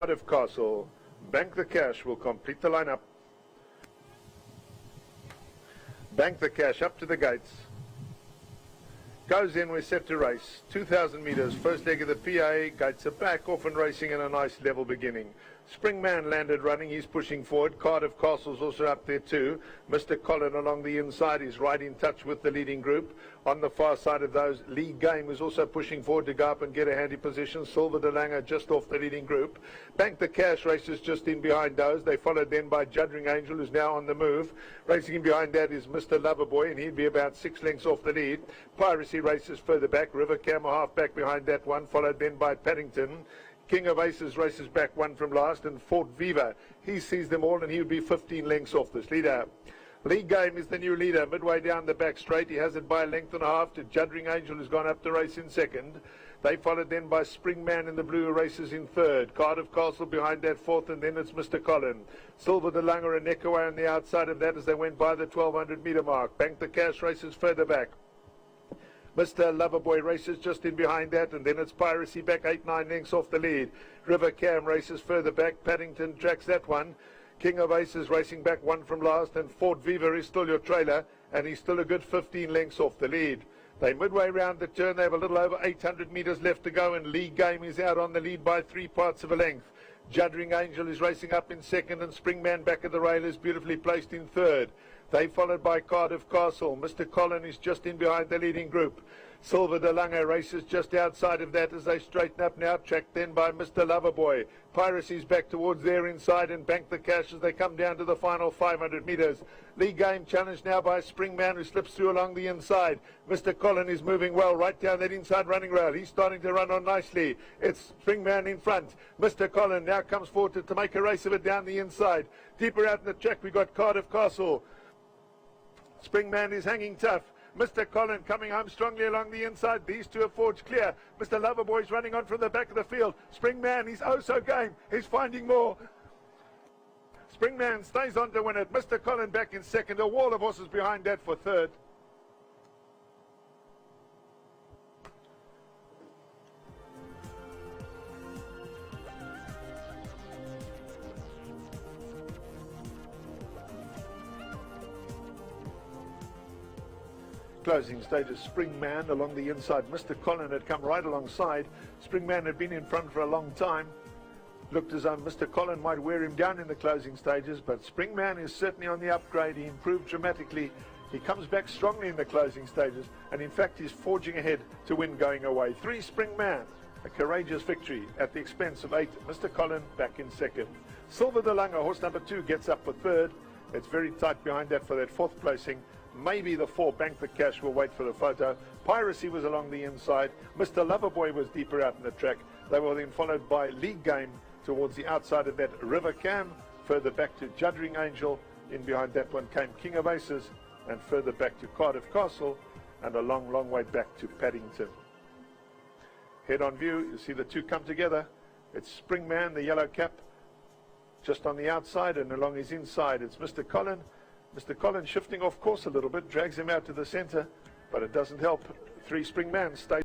Cardiff Castle. Bank the Cash will complete the lineup. Bank the Cash up to the gates. Goes in, we're set to race. 2,000 metres, first leg of the PA. Gates are back, off and racing in a nice level beginning. Springman landed running, he's pushing forward. Cardiff Castle's also up there too. Mr. Colin along the inside is right in touch with the leading group. On the far side of those, Lee Game is also pushing forward to go up and get a handy position. Silver de Lange just off the leading group. Bank the Cash races just in behind those. They followed then by Juddering Angel, who's now on the move. Racing in behind that is Mr. Loverboy, and he'd be about 6 lengths off the lead. Piracy races further back. River Cam a half back behind that one, followed then by Paddington. King of Aces races back one from last, and Fort Viva, he sees them all, and he would be 15 lengths off this leader. Lee Game is the new leader, midway down the back straight. He has it by a length and a half to Juddering Angel, who's gone up the race in second. They followed then by Springman in the blue, races in third. Cardiff Castle behind that fourth, and then it's Mr. Colin. Silver de Lange a neck away on the outside of that as they went by the 1,200 metre mark. Bank the Cash races further back. Mr. Loverboy races just in behind that, and then it's Piracy back 8-9 lengths off the lead. River Cam races further back. Paddington tracks that one. King of Aces racing back one from last, and Fort Viva is still your trailer, and he's still a good 15 lengths off the lead. They midway round the turn. They have a little over 800 metres left to go, and Lee Game is out on the lead by 3 parts of a length. Juddering Angel is racing up in second, and Springman back at the rail is beautifully placed in third. They followed by Cardiff Castle. Mr. Colin is just in behind the leading group. Silver de Lange races just outside of that as they straighten up now, tracked then by Mr. Loverboy. Piracy's back towards their inside, and Bank the Cash as they come down to the final 500 metres. Lee Game challenged now by Springman, who slips through along the inside. Mr. Colin is moving well right down that inside running rail. He's starting to run on nicely. It's Springman in front. Mr. Colin now comes forward to make a race of it down the inside. Deeper out in the track we got Cardiff Castle. Springman is hanging tough. Mr. Colin coming home strongly along the inside. These two are forged clear. Mr. Loverboy's running on from the back of the field. Springman, he's oh so game. He's finding more. Springman stays on to win it. Mr. Colin back in second. A wall of horses behind that for third. Closing stages, Springman along the inside. Mr. Colin had come right alongside. Springman had been in front for a long time. Looked as though Mr. Colin might wear him down in the closing stages, but Springman is certainly on the upgrade. He improved dramatically. He comes back strongly in the closing stages, and in fact he's forging ahead to win going away. 3 Springman, a courageous victory at the expense of 8. Mr. Colin back in second. Silver de Lange, horse number 2, gets up for third. It's very tight behind that for that 4th placing. Maybe the 4, Bank the Cash, will wait for the photo. Piracy was along the inside. Mr. Loverboy was deeper out in the track. They were then followed by League Game towards the outside of that River Cam. Further back to Juddering Angel. In behind that one came King of Aces. And further back to Cardiff Castle. And a long, long way back to Paddington. Head on view, you see the two come together. It's Springman, the yellow cap, just on the outside, and along his inside it's Mr. Colin. Mr. Colin shifting off course a little bit, drags him out to the centre, but it doesn't help. 3 Springman stay